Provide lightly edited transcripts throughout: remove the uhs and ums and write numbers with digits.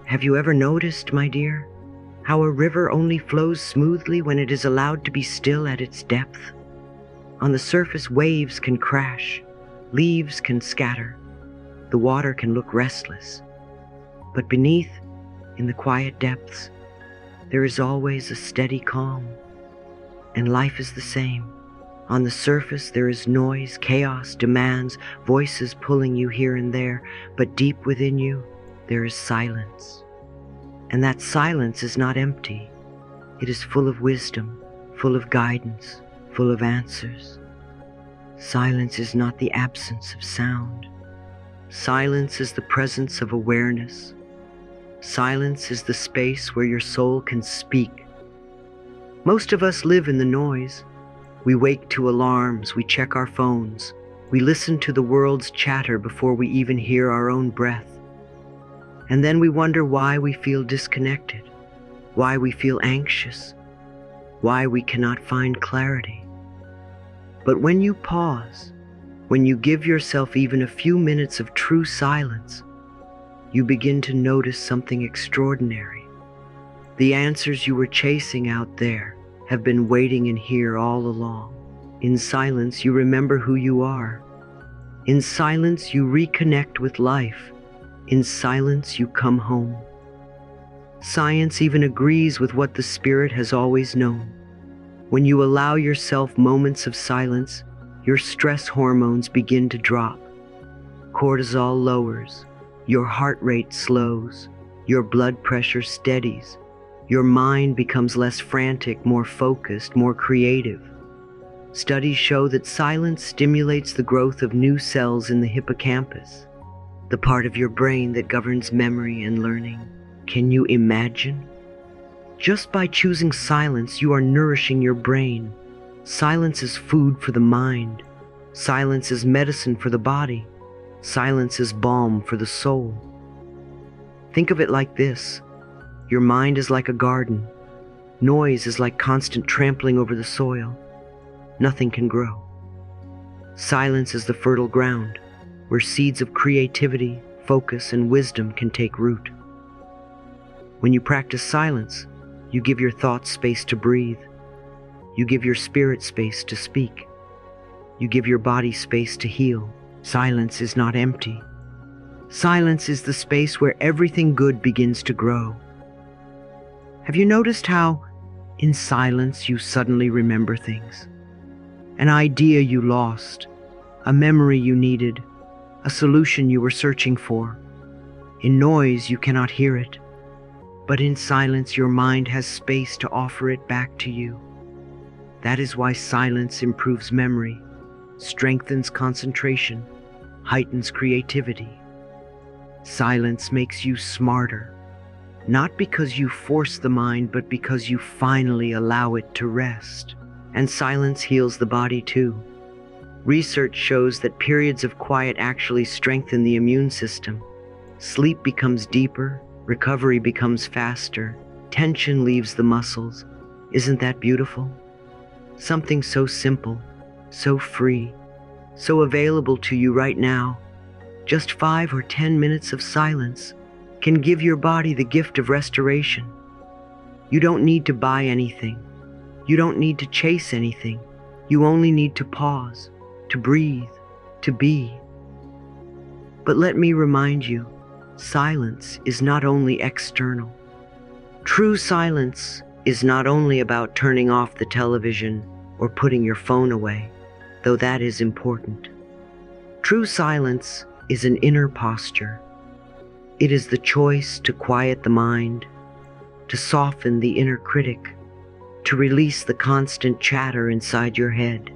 Have you ever noticed, my dear, how a river only flows smoothly when it is allowed to be still at its depth? On the surface, waves can crash, leaves can scatter, the water can look restless. But beneath, in the quiet depths, there is always a steady calm. And life is the same. On the surface, there is noise, chaos, demands, voices pulling you here and there, but deep within you, there is silence. And that silence is not empty. It is full of wisdom, full of guidance, full of answers. Silence is not the absence of sound. Silence is the presence of awareness. Silence is the space where your soul can speak. Most of us live in the noise. We wake to alarms, we check our phones, we listen to the world's chatter before we even hear our own breath. And then we wonder why we feel disconnected, why we feel anxious, why we cannot find clarity. But when you pause, when you give yourself even a few minutes of true silence, you begin to notice something extraordinary. The answers you were chasing out there have been waiting in here all along. In silence, you remember who you are. In silence, you reconnect with life. In silence, you come home. Science even agrees with what the spirit has always known. When you allow yourself moments of silence, your stress hormones begin to drop. Cortisol lowers, your heart rate slows, your blood pressure steadies, your mind becomes less frantic, more focused, more creative. Studies show that silence stimulates the growth of new cells in the hippocampus, the part of your brain that governs memory and learning. Can you imagine? Just by choosing silence, you are nourishing your brain. Silence is food for the mind. Silence is medicine for the body. Silence is balm for the soul. Think of it like this. Your mind is like a garden. Noise is like constant trampling over the soil. Nothing can grow. Silence is the fertile ground, where seeds of creativity, focus, and wisdom can take root. When you practice silence, you give your thoughts space to breathe. You give your spirit space to speak. You give your body space to heal. Silence is not empty. Silence is the space where everything good begins to grow. Have you noticed how, in silence, you suddenly remember things? An idea you lost, a memory you needed, a solution you were searching for. In noise, you cannot hear it, but in silence, your mind has space to offer it back to you. That is why silence improves memory, strengthens concentration, heightens creativity. Silence makes you smarter. Not because you force the mind, but because you finally allow it to rest. And silence heals the body too. Research shows that periods of quiet actually strengthen the immune system. Sleep becomes deeper, recovery becomes faster, tension leaves the muscles. Isn't that beautiful? Something so simple, so free, so available to you right now. Just 5 or 10 minutes of silence can give your body the gift of restoration. You don't need to buy anything. You don't need to chase anything. You only need to pause, to breathe, to be. But let me remind you, silence is not only external. True silence is not only about turning off the television or putting your phone away, though that is important. True silence is an inner posture. It is the choice to quiet the mind, to soften the inner critic, to release the constant chatter inside your head.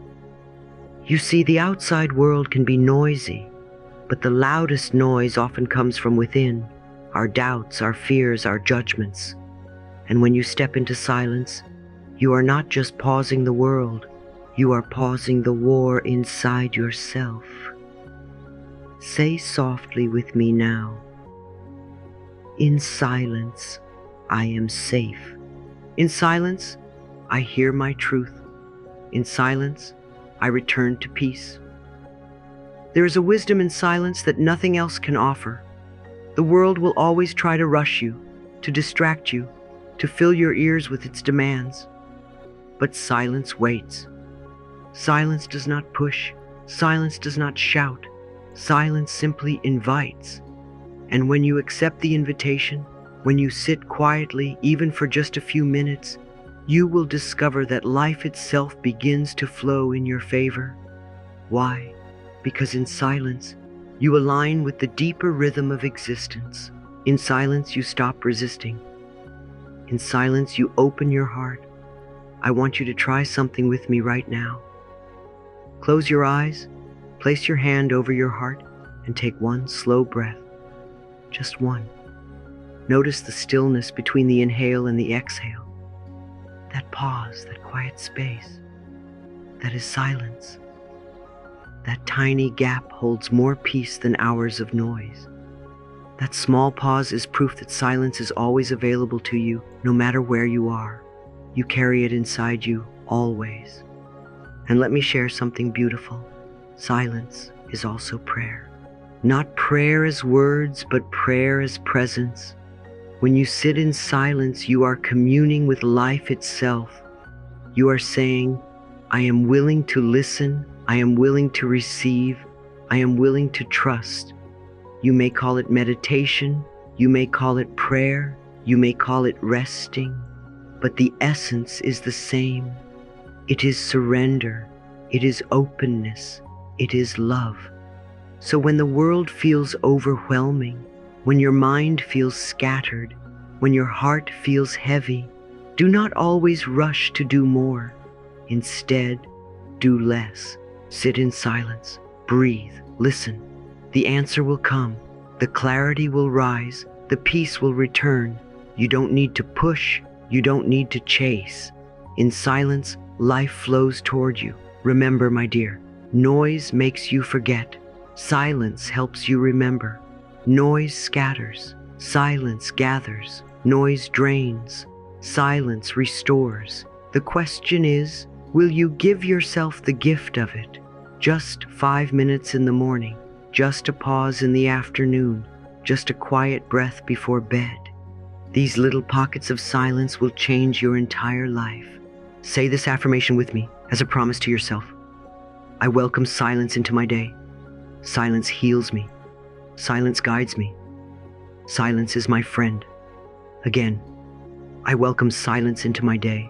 You see, the outside world can be noisy, but the loudest noise often comes from within, our doubts, our fears, our judgments. And when you step into silence, you are not just pausing the world, you are pausing the war inside yourself. Say softly with me now, in silence, I am safe. In silence, I hear my truth. In silence, I return to peace. There is a wisdom in silence that nothing else can offer. The world will always try to rush you, to distract you, to fill your ears with its demands. But silence waits. Silence does not push. Silence does not shout. Silence simply invites. And when you accept the invitation, when you sit quietly, even for just a few minutes, you will discover that life itself begins to flow in your favor. Why? Because in silence, you align with the deeper rhythm of existence. In silence, you stop resisting. In silence, you open your heart. I want you to try something with me right now. Close your eyes, place your hand over your heart, and take one slow breath. Just one. Notice the stillness between the inhale and the exhale. That pause, that quiet space, that is silence. That tiny gap holds more peace than hours of noise. That small pause is proof that silence is always available to you, no matter where you are. You carry it inside you, always. And let me share something beautiful. Silence is also prayer. Not prayer as words, but prayer as presence. When you sit in silence, you are communing with life itself. You are saying, I am willing to listen, I am willing to receive, I am willing to trust. You may call it meditation, you may call it prayer, you may call it resting, but the essence is the same. It is surrender, it is openness, it is love. So when the world feels overwhelming, when your mind feels scattered, when your heart feels heavy, do not always rush to do more. Instead, do less. Sit in silence, breathe, listen. The answer will come, the clarity will rise, the peace will return. You don't need to push, you don't need to chase. In silence, life flows toward you. Remember, my dear, noise makes you forget. Silence helps you remember. Noise scatters, silence gathers. Noise drains, silence restores. The question is, will you give yourself the gift of it? Just 5 minutes in the morning, just a pause in the afternoon, just a quiet breath before bed. These little pockets of silence will change your entire life. Say this affirmation with me as a promise to yourself. I welcome silence into my day. Silence heals me. Silence guides me. Silence is my friend. Again, I welcome silence into my day.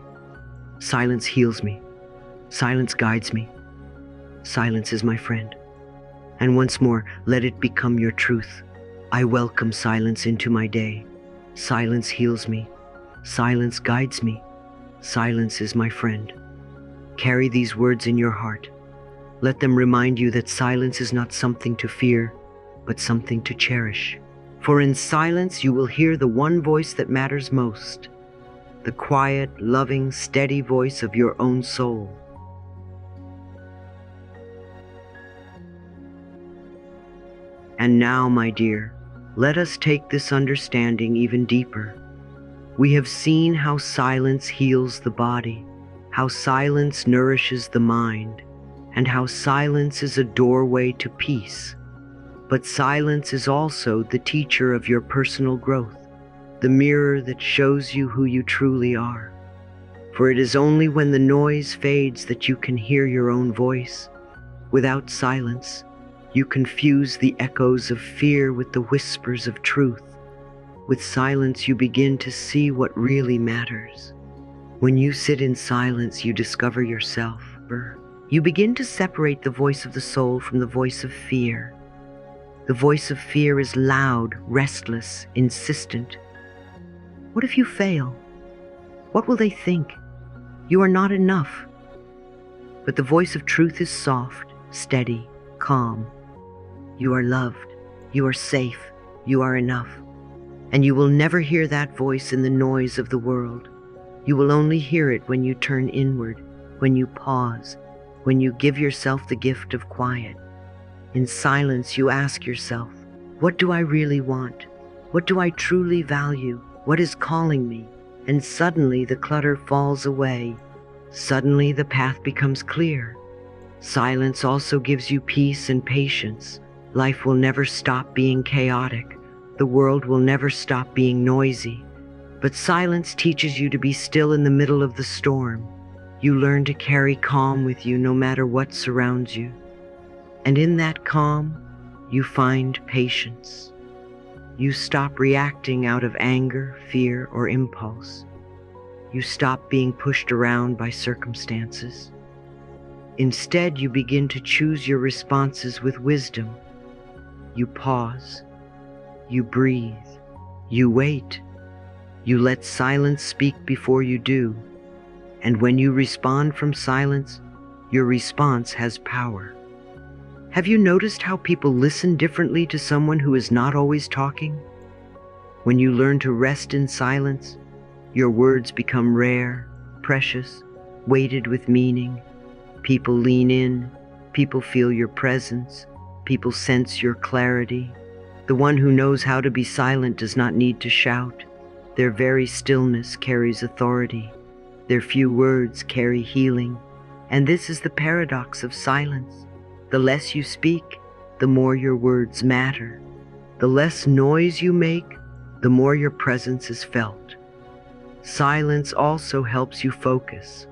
Silence heals me. Silence guides me. Silence is my friend. And once more, let it become your truth. I welcome silence into my day. Silence heals me. Silence guides me. Silence is my friend. Carry these words in your heart. Let them remind you that silence is not something to fear, but something to cherish. For in silence you will hear the one voice that matters most, the quiet, loving, steady voice of your own soul. And now, my dear, let us take this understanding even deeper. We have seen how silence heals the body, how silence nourishes the mind, and how silence is a doorway to peace. But silence is also the teacher of your personal growth, the mirror that shows you who you truly are. For it is only when the noise fades that you can hear your own voice. Without silence, you confuse the echoes of fear with the whispers of truth. With silence, you begin to see what really matters. When you sit in silence, you discover yourself. You begin to separate the voice of the soul from the voice of fear. The voice of fear is loud, restless, insistent. What if you fail? What will they think? You are not enough. But the voice of truth is soft, steady, calm. You are loved. You are safe. You are enough. And you will never hear that voice in the noise of the world. You will only hear it when you turn inward, when you pause, when you give yourself the gift of quiet. In silence, you ask yourself, what do I really want? What do I truly value? What is calling me? And suddenly the clutter falls away. Suddenly the path becomes clear. Silence also gives you peace and patience. Life will never stop being chaotic. The world will never stop being noisy, but silence teaches you to be still in the middle of the storm. You learn to carry calm with you no matter what surrounds you. And in that calm, you find patience. You stop reacting out of anger, fear, or impulse. You stop being pushed around by circumstances. Instead, you begin to choose your responses with wisdom. You pause. You breathe. You wait. You let silence speak before you do. And when you respond from silence, your response has power. Have you noticed how people listen differently to someone who is not always talking? When you learn to rest in silence, your words become rare, precious, weighted with meaning. People lean in, people feel your presence, people sense your clarity. The one who knows how to be silent does not need to shout. Their very stillness carries authority. Their few words carry healing. And this is the paradox of silence. The less you speak, the more your words matter. The less noise you make, the more your presence is felt. Silence also helps you focus.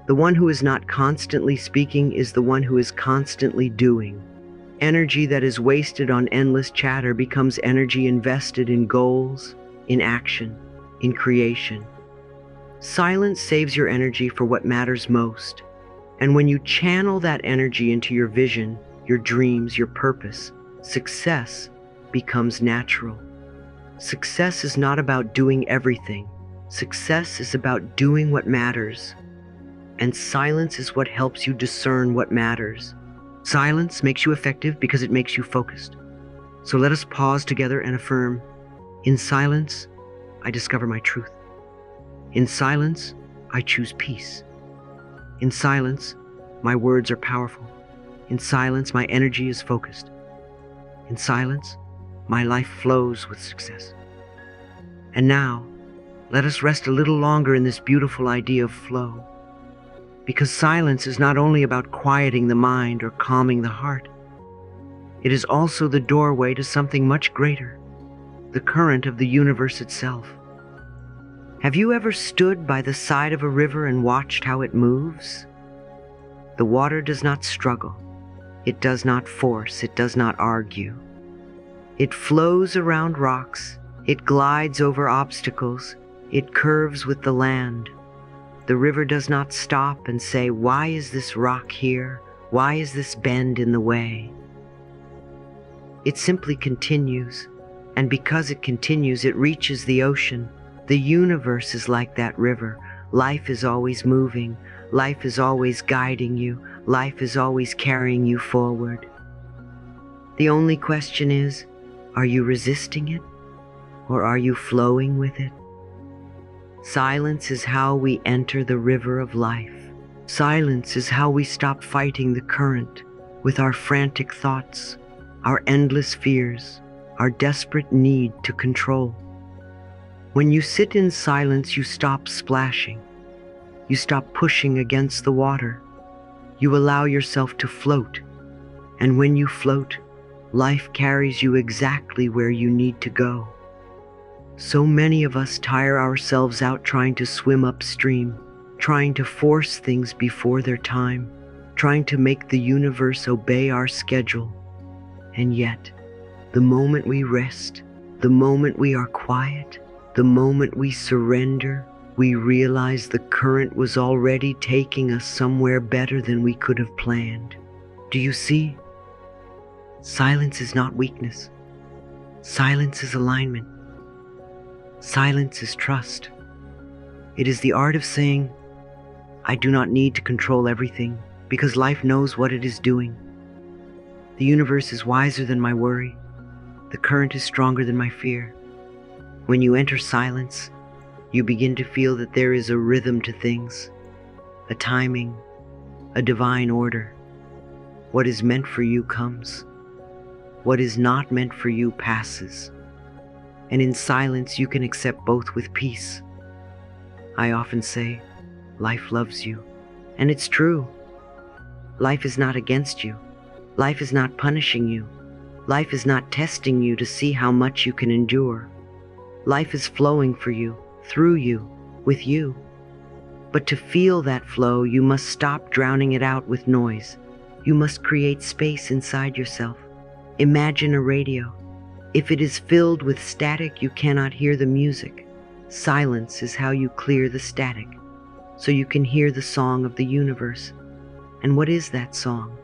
The one who is not constantly speaking is the one who is constantly doing. Energy that is wasted on endless chatter becomes energy invested in goals, in action, in creation. Silence saves your energy for what matters most. And when you channel that energy into your vision, your dreams, your purpose, success becomes natural. Success is not about doing everything. Success is about doing what matters. And silence is what helps you discern what matters. Silence makes you effective because it makes you focused. So let us pause together and affirm, in silence, I discover my truth. In silence, I choose peace. In silence, my words are powerful. In silence, my energy is focused. In silence, my life flows with success. And now, let us rest a little longer in this beautiful idea of flow. Because silence is not only about quieting the mind or calming the heart. It is also the doorway to something much greater, the current of the universe itself. Have you ever stood by the side of a river and watched how it moves? The water does not struggle. It does not force. It does not argue. It flows around rocks. It glides over obstacles. It curves with the land. The river does not stop and say, why is this rock here? Why is this bend in the way? It simply continues, and because it continues, it reaches the ocean. The universe is like that river. Life is always moving. Life is always guiding you. Life is always carrying you forward. The only question is, are you resisting it, or are you flowing with it? Silence is how we enter the river of life. Silence is how we stop fighting the current with our frantic thoughts, our endless fears, our desperate need to control. When you sit in silence, you stop splashing. You stop pushing against the water. You allow yourself to float. And when you float, life carries you exactly where you need to go. So many of us tire ourselves out trying to swim upstream, trying to force things before their time, trying to make the universe obey our schedule. And yet, the moment we rest, the moment we are quiet, the moment we surrender, we realize the current was already taking us somewhere better than we could have planned. Do you see? Silence is not weakness. Silence is alignment. Silence is trust. It is the art of saying, I do not need to control everything because life knows what it is doing. The universe is wiser than my worry. The current is stronger than my fear. When you enter silence, you begin to feel that there is a rhythm to things, a timing, a divine order. What is meant for you comes. What is not meant for you passes. And in silence, you can accept both with peace. I often say, life loves you. And it's true. Life is not against you. Life is not punishing you. Life is not testing you to see how much you can endure. Life is flowing for you, through you, with you. But to feel that flow, you must stop drowning it out with noise. You must create space inside yourself. Imagine a radio. If it is filled with static, you cannot hear the music. Silence is how you clear the static, so you can hear the song of the universe. And what is that song?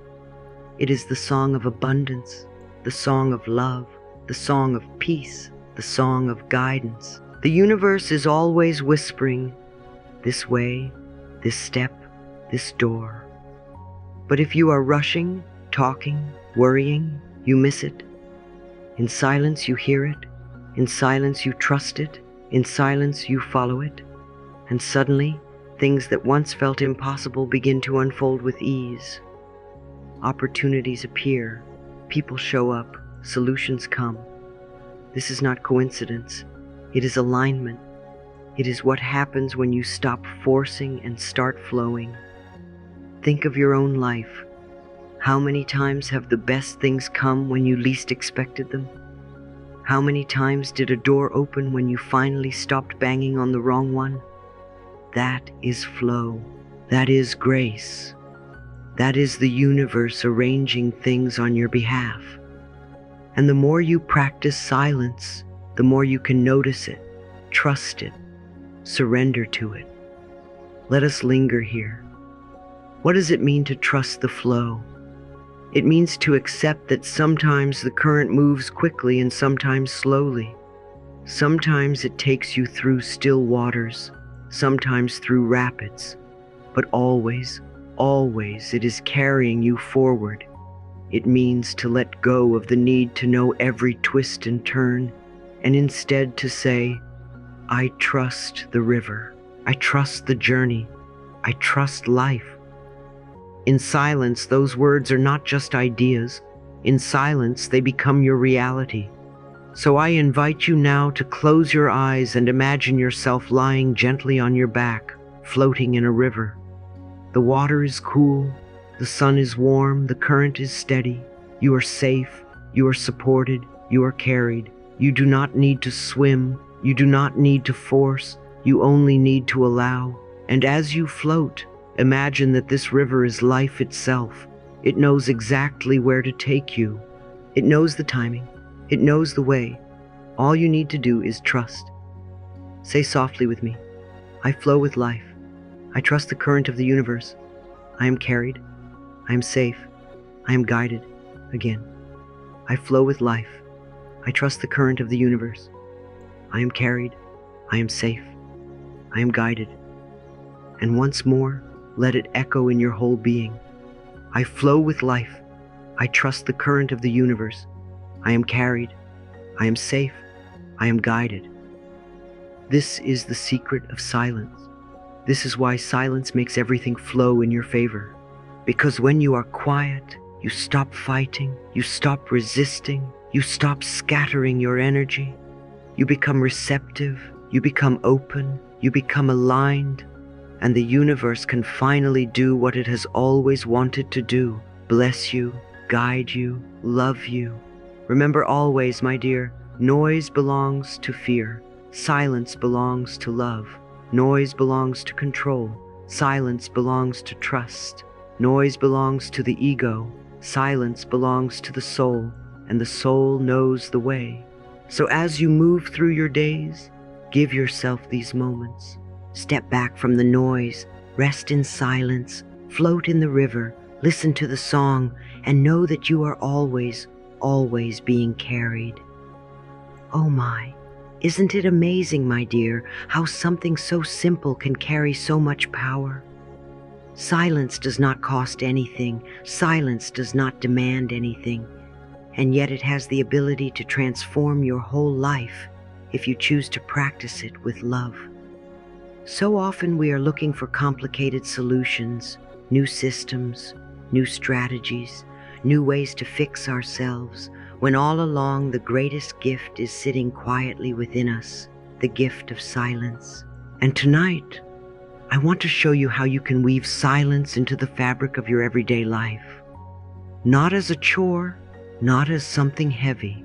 It is the song of abundance, the song of love, the song of peace, the song of guidance. The universe is always whispering, this way, this step, this door. But if you are rushing, talking, worrying, you miss it. In silence you hear it, in silence you trust it, in silence you follow it, and suddenly things that once felt impossible begin to unfold with ease. Opportunities appear, people show up, solutions come. This is not coincidence, it is alignment. It is what happens when you stop forcing and start flowing. Think of your own life. How many times have the best things come when you least expected them? How many times did a door open when you finally stopped banging on the wrong one? That is flow. That is grace. That is the universe arranging things on your behalf. And the more you practice silence, the more you can notice it, trust it, surrender to it. Let us linger here. What does it mean to trust the flow? It means to accept that sometimes the current moves quickly and sometimes slowly. Sometimes it takes you through still waters, sometimes through rapids, but always, always it is carrying you forward. It means to let go of the need to know every twist and turn, and instead to say, I trust the river, I trust the journey, I trust life. In silence, those words are not just ideas. In silence, they become your reality. So I invite you now to close your eyes and imagine yourself lying gently on your back, floating in a river. The water is cool, the sun is warm, the current is steady. You are safe, you are supported, you are carried. You do not need to swim, you do not need to force, you only need to allow. And as you float, imagine that this river is life itself. It knows exactly where to take you. It knows the timing. It knows the way. All you need to do is trust. Say softly with me, I flow with life. I trust the current of the universe. I am carried. I am safe. I am guided. Again, I flow with life. I trust the current of the universe. I am carried. I am safe. I am guided. And once more, let it echo in your whole being. I flow with life. I trust the current of the universe. I am carried. I am safe. I am guided. This is the secret of silence. This is why silence makes everything flow in your favor. Because when you are quiet, you stop fighting, you stop resisting, you stop scattering your energy. You become receptive, you become open, you become aligned, and the universe can finally do what it has always wanted to do: bless you, guide you, love you. Remember always, my dear, noise belongs to fear, silence belongs to love, noise belongs to control, silence belongs to trust, noise belongs to the ego, silence belongs to the soul, and the soul knows the way. So as you move through your days, give yourself these moments. Step back from the noise, rest in silence, float in the river, listen to the song, and know that you are always, always being carried. Oh my, isn't it amazing, my dear, how something so simple can carry so much power? Silence does not cost anything, silence does not demand anything, and yet it has the ability to transform your whole life if you choose to practice it with love. So often we are looking for complicated solutions, new systems, new strategies, new ways to fix ourselves, when all along the greatest gift is sitting quietly within us, the gift of silence. And tonight, I want to show you how you can weave silence into the fabric of your everyday life. Not as a chore, not as something heavy,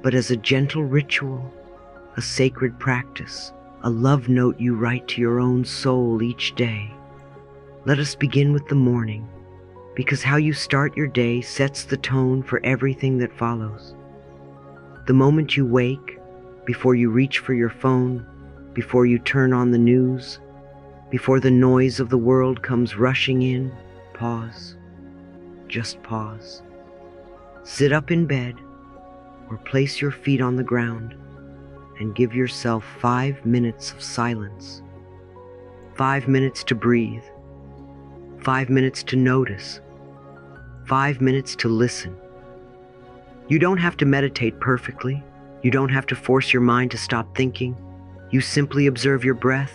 but as a gentle ritual, a sacred practice, a love note you write to your own soul each day. Let us begin with the morning, because how you start your day sets the tone for everything that follows. The moment you wake, before you reach for your phone, before you turn on the news, before the noise of the world comes rushing in, pause. Just pause. Sit up in bed or place your feet on the ground and give yourself 5 minutes of silence. 5 minutes to breathe. 5 minutes to notice. 5 minutes to listen. You don't have to meditate perfectly. You don't have to force your mind to stop thinking. You simply observe your breath,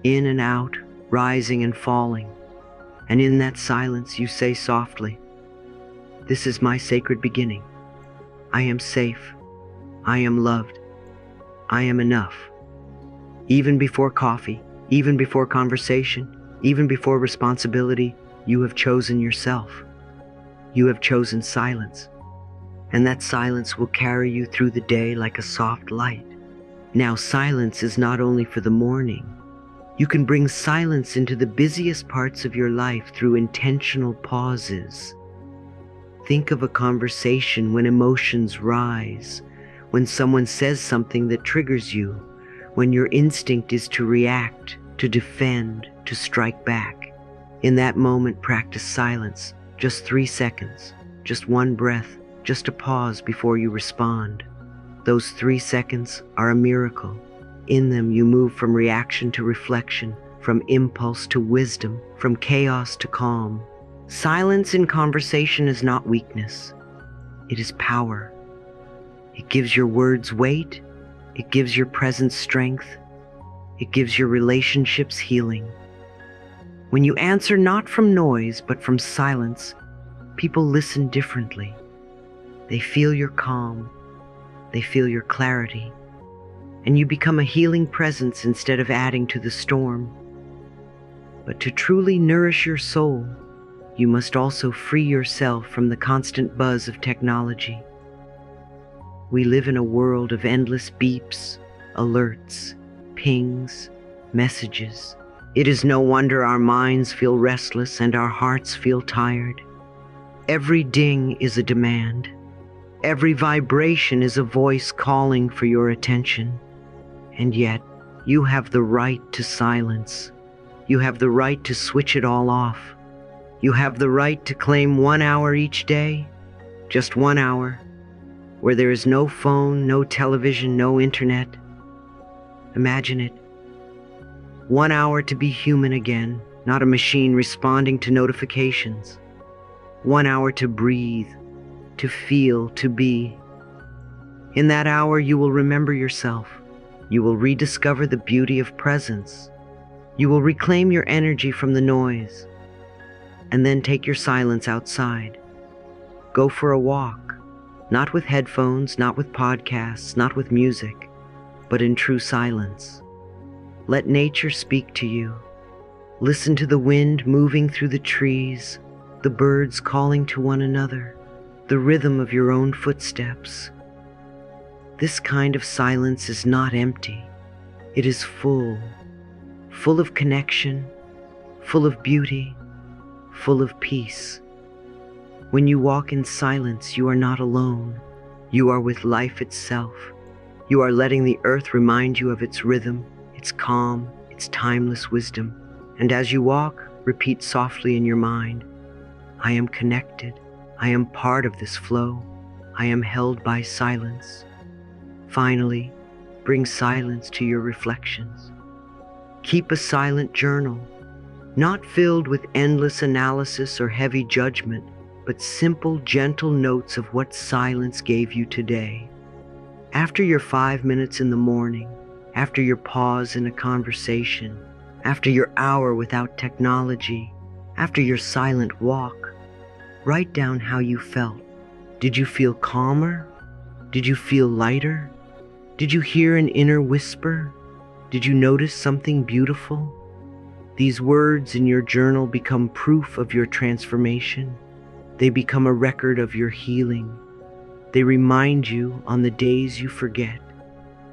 in and out, rising and falling. And in that silence, you say softly, "This is my sacred beginning. I am safe. I am loved. I am enough." Even before coffee, even before conversation, even before responsibility, you have chosen yourself. You have chosen silence. And that silence will carry you through the day like a soft light. Now, silence is not only for the morning. You can bring silence into the busiest parts of your life through intentional pauses. Think of a conversation when emotions rise, when someone says something that triggers you, when your instinct is to react, to defend, to strike back. In that moment, practice silence, just 3 seconds, just one breath, just a pause before you respond. Those 3 seconds are a miracle. In them, you move from reaction to reflection, from impulse to wisdom, from chaos to calm. Silence in conversation is not weakness. It is power. It gives your words weight. It gives your presence strength. It gives your relationships healing. When you answer not from noise, but from silence, people listen differently. They feel your calm. They feel your clarity. And you become a healing presence instead of adding to the storm. But to truly nourish your soul, you must also free yourself from the constant buzz of technology. We live in a world of endless beeps, alerts, pings, messages. It is no wonder our minds feel restless and our hearts feel tired. Every ding is a demand. Every vibration is a voice calling for your attention. And yet, you have the right to silence. You have the right to switch it all off. You have the right to claim 1 hour each day, just 1 hour, where there is no phone, no television, no internet. Imagine it. 1 hour to be human again, not a machine responding to notifications. 1 hour to breathe, to feel, to be. In that hour, you will remember yourself. You will rediscover the beauty of presence. You will reclaim your energy from the noise. And then take your silence outside. Go for a walk, not with headphones, not with podcasts, not with music, but in true silence. Let nature speak to you. Listen to the wind moving through the trees, the birds calling to one another, the rhythm of your own footsteps. This kind of silence is not empty. It is full of connection, full of beauty, full of peace. When you walk in silence, you are not alone. You are with life itself. You are letting the earth remind you of its rhythm, its calm, its timeless wisdom. And as you walk, repeat softly in your mind, "I am connected. I am part of this flow. I am held by silence." Finally, bring silence to your reflections. Keep a silent journal, not filled with endless analysis or heavy judgment, but simple, gentle notes of what silence gave you today. After your 5 minutes in the morning, after your pause in a conversation, after your hour without technology, after your silent walk, write down how you felt. Did you feel calmer? Did you feel lighter? Did you hear an inner whisper? Did you notice something beautiful? These words in your journal become proof of your transformation. They become a record of your healing. They remind you on the days you forget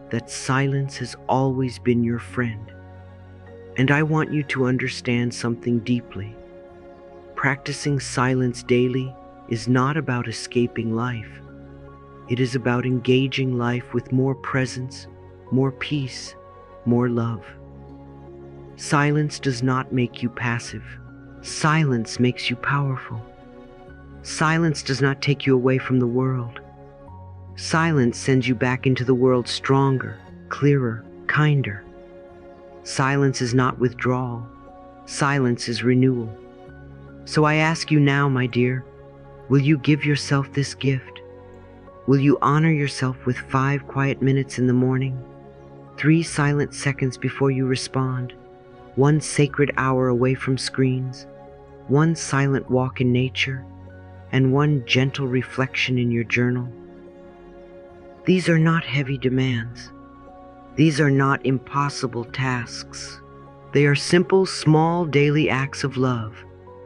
that silence has always been your friend. And I want you to understand something deeply. Practicing silence daily is not about escaping life. It is about engaging life with more presence, more peace, more love. Silence does not make you passive. Silence makes you powerful. Silence does not take you away from the world. Silence sends you back into the world stronger, clearer, kinder. Silence is not withdrawal. Silence is renewal. So I ask you now, my dear, will you give yourself this gift? Will you honor yourself with 5 quiet minutes in the morning, 3 silent seconds before you respond, 1 sacred hour away from screens, 1 silent walk in nature, and 1 gentle reflection in your journal? These are not heavy demands. These are not impossible tasks. They are simple, small daily acts of love,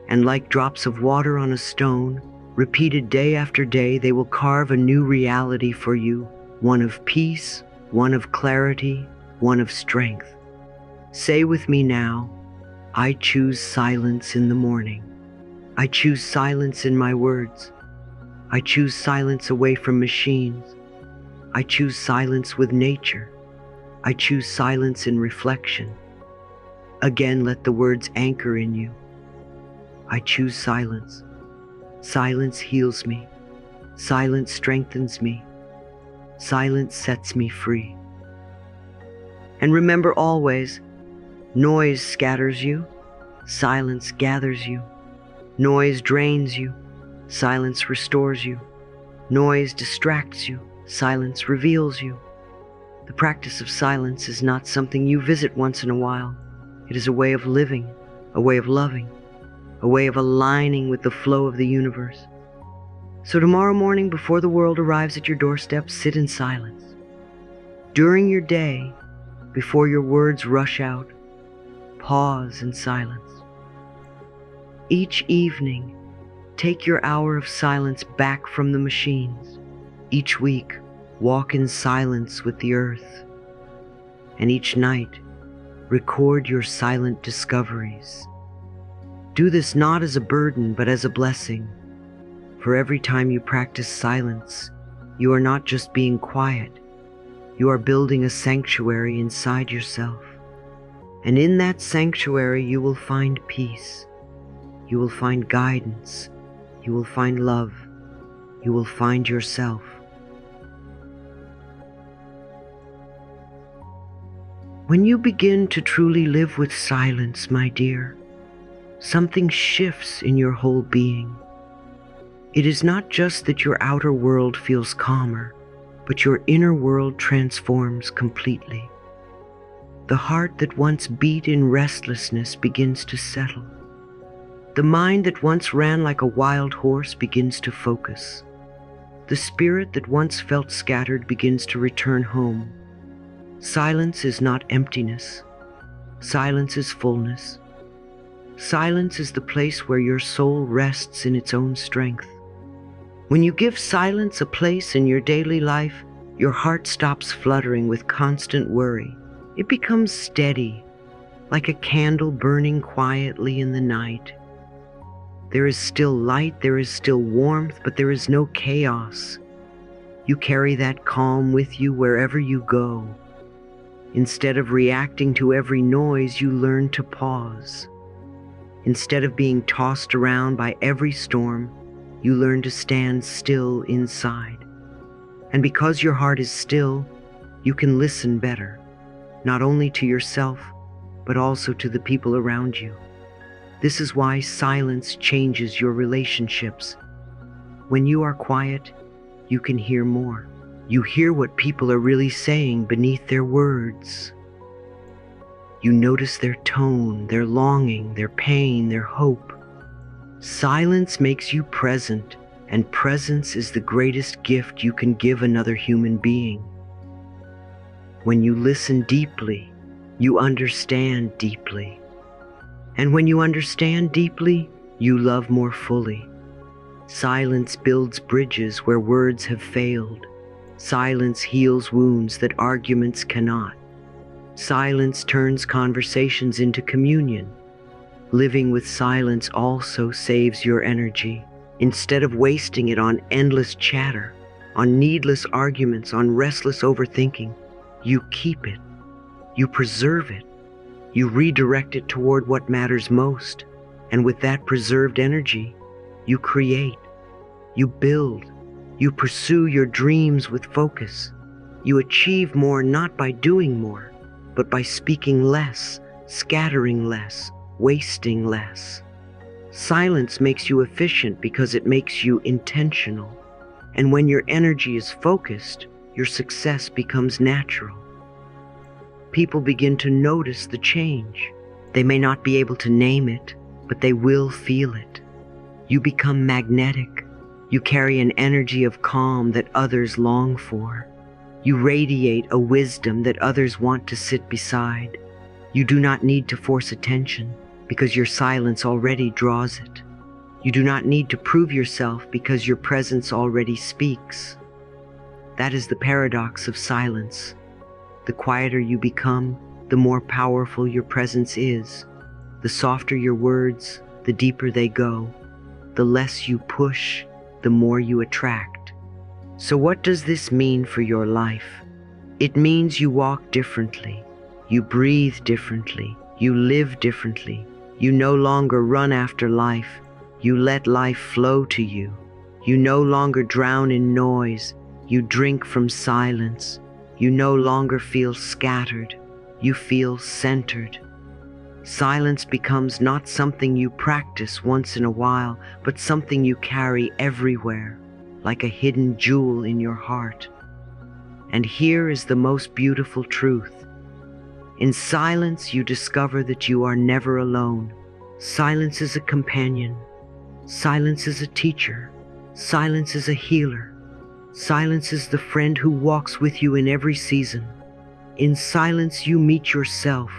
and like drops of water on a stone, repeated day after day, they will carve a new reality for you, one of peace, one of clarity, one of strength. Say with me now, I choose silence in the morning. I choose silence in my words. I choose silence away from machines. I choose silence with nature. I choose silence in reflection. Again, let the words anchor in you. I choose silence. Silence heals me. Silence strengthens me. Silence sets me free. And remember always, noise scatters you. Silence gathers you. Noise drains you. Silence restores you. Noise distracts you. Silence reveals you. The practice of silence is not something you visit once in a while. It is a way of living, a way of loving, a way of aligning with the flow of the universe. So tomorrow morning, before the world arrives at your doorstep, sit in silence. During your day, before your words rush out, pause in silence. Each evening, take your hour of silence back from the machines. Each week, walk in silence with the earth. And each night, record your silent discoveries. Do this not as a burden, but as a blessing. For every time you practice silence, you are not just being quiet. You are building a sanctuary inside yourself. And in that sanctuary, you will find peace. You will find guidance. You will find love. You will find yourself. When you begin to truly live with silence, my dear, something shifts in your whole being. It is not just that your outer world feels calmer, but your inner world transforms completely. The heart that once beat in restlessness begins to settle. The mind that once ran like a wild horse begins to focus. The spirit that once felt scattered begins to return home. Silence is not emptiness. Silence is fullness. Silence is the place where your soul rests in its own strength. When you give silence a place in your daily life, your heart stops fluttering with constant worry. It becomes steady, like a candle burning quietly in the night. There is still light, there is still warmth, but there is no chaos. You carry that calm with you wherever you go. Instead of reacting to every noise, you learn to pause. Instead of being tossed around by every storm, you learn to stand still inside. And because your heart is still, you can listen better, not only to yourself, but also to the people around you. This is why silence changes your relationships. When you are quiet, you can hear more. You hear what people are really saying beneath their words. You notice their tone, their longing, their pain, their hope. Silence makes you present, and presence is the greatest gift you can give another human being. When you listen deeply, you understand deeply. And when you understand deeply, you love more fully. Silence builds bridges where words have failed. Silence heals wounds that arguments cannot. Silence turns conversations into communion. Living with silence also saves your energy. Instead of wasting it on endless chatter, on needless arguments, on restless overthinking, you keep it. You preserve it. You redirect it toward what matters most. And with that preserved energy, you create. You build. You pursue your dreams with focus. You achieve more not by doing more, but by speaking less, scattering less, wasting less. Silence makes you efficient because it makes you intentional. And when your energy is focused, your success becomes natural. People begin to notice the change. They may not be able to name it, but they will feel it. You become magnetic. You carry an energy of calm that others long for. You radiate a wisdom that others want to sit beside. You do not need to force attention because your silence already draws it. You do not need to prove yourself because your presence already speaks. That is the paradox of silence. The quieter you become, the more powerful your presence is. The softer your words, the deeper they go. The less you push, the more you attract. So what does this mean for your life? It means you walk differently. You breathe differently. You live differently. You no longer run after life. You let life flow to you. You no longer drown in noise. You drink from silence. You no longer feel scattered. You feel centered. Silence becomes not something you practice once in a while, but something you carry everywhere, like a hidden jewel in your heart. And here is the most beautiful truth. In silence, you discover that you are never alone. Silence is a companion. Silence is a teacher. Silence is a healer. Silence is the friend who walks with you in every season. In silence, you meet yourself.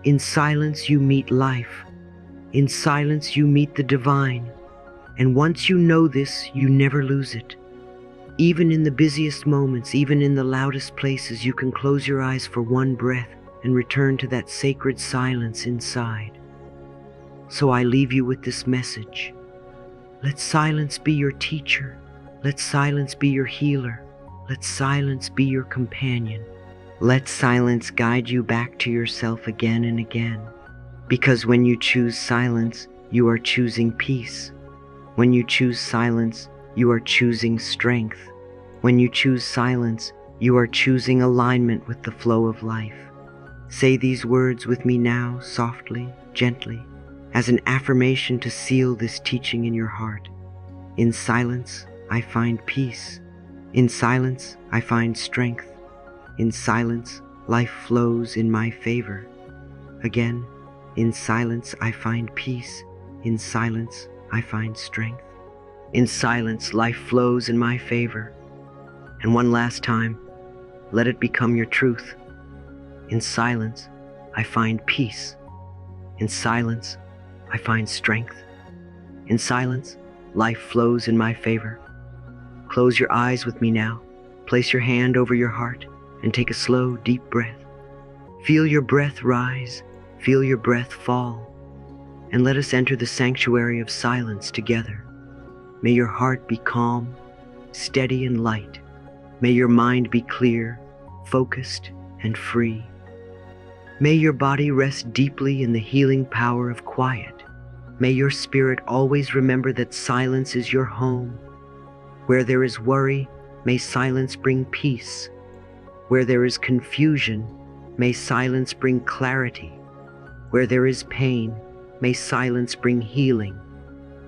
In silence, you meet life. In silence, you meet the divine. And once you know this, you never lose it. Even in the busiest moments, even in the loudest places, you can close your eyes for one breath and return to that sacred silence inside. So I leave you with this message. Let silence be your teacher. Let silence be your healer. Let silence be your companion. Let silence guide you back to yourself again and again. Because when you choose silence, you are choosing peace. When you choose silence, you are choosing strength. When you choose silence, you are choosing alignment with the flow of life. Say these words with me now, softly, gently, as an affirmation to seal this teaching in your heart. In silence, I find peace. In silence, I find strength. In silence, life flows in my favor. Again, in silence, I find peace. In silence, I find strength. In silence, life flows in my favor. And one last time, let it become your truth. In silence, I find peace. In silence, I find strength. In silence, life flows in my favor. Close your eyes with me now. Place your hand over your heart and take a slow, deep breath. Feel your breath rise. Feel your breath fall. And let us enter the sanctuary of silence together. May your heart be calm, steady and light. May your mind be clear, focused and free. May your body rest deeply in the healing power of quiet. May your spirit always remember that silence is your home. Where there is worry, may silence bring peace. Where there is confusion, may silence bring clarity. Where there is pain, may silence bring healing.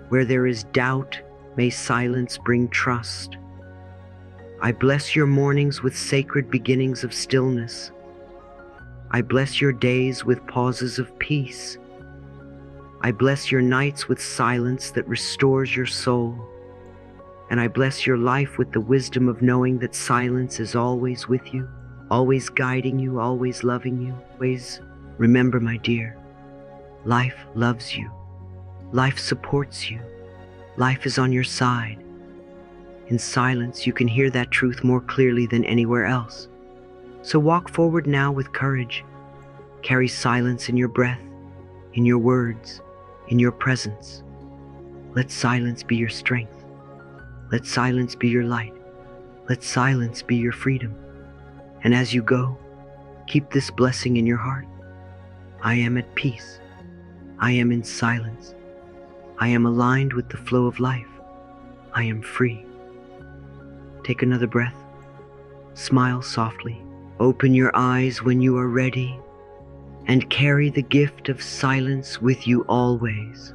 Where there is doubt, may silence bring trust. I bless your mornings with sacred beginnings of stillness. I bless your days with pauses of peace. I bless your nights with silence that restores your soul. And I bless your life with the wisdom of knowing that silence is always with you, always guiding you, always loving you. Always remember, my dear, life loves you. Life supports you. Life is on your side. In silence, you can hear that truth more clearly than anywhere else. So walk forward now with courage. Carry silence in your breath, in your words, in your presence. Let silence be your strength. Let silence be your light. Let silence be your freedom. And as you go, keep this blessing in your heart. I am at peace. I am in silence. I am aligned with the flow of life. I am free. Take another breath. Smile softly. Open your eyes when you are ready, and carry the gift of silence with you always.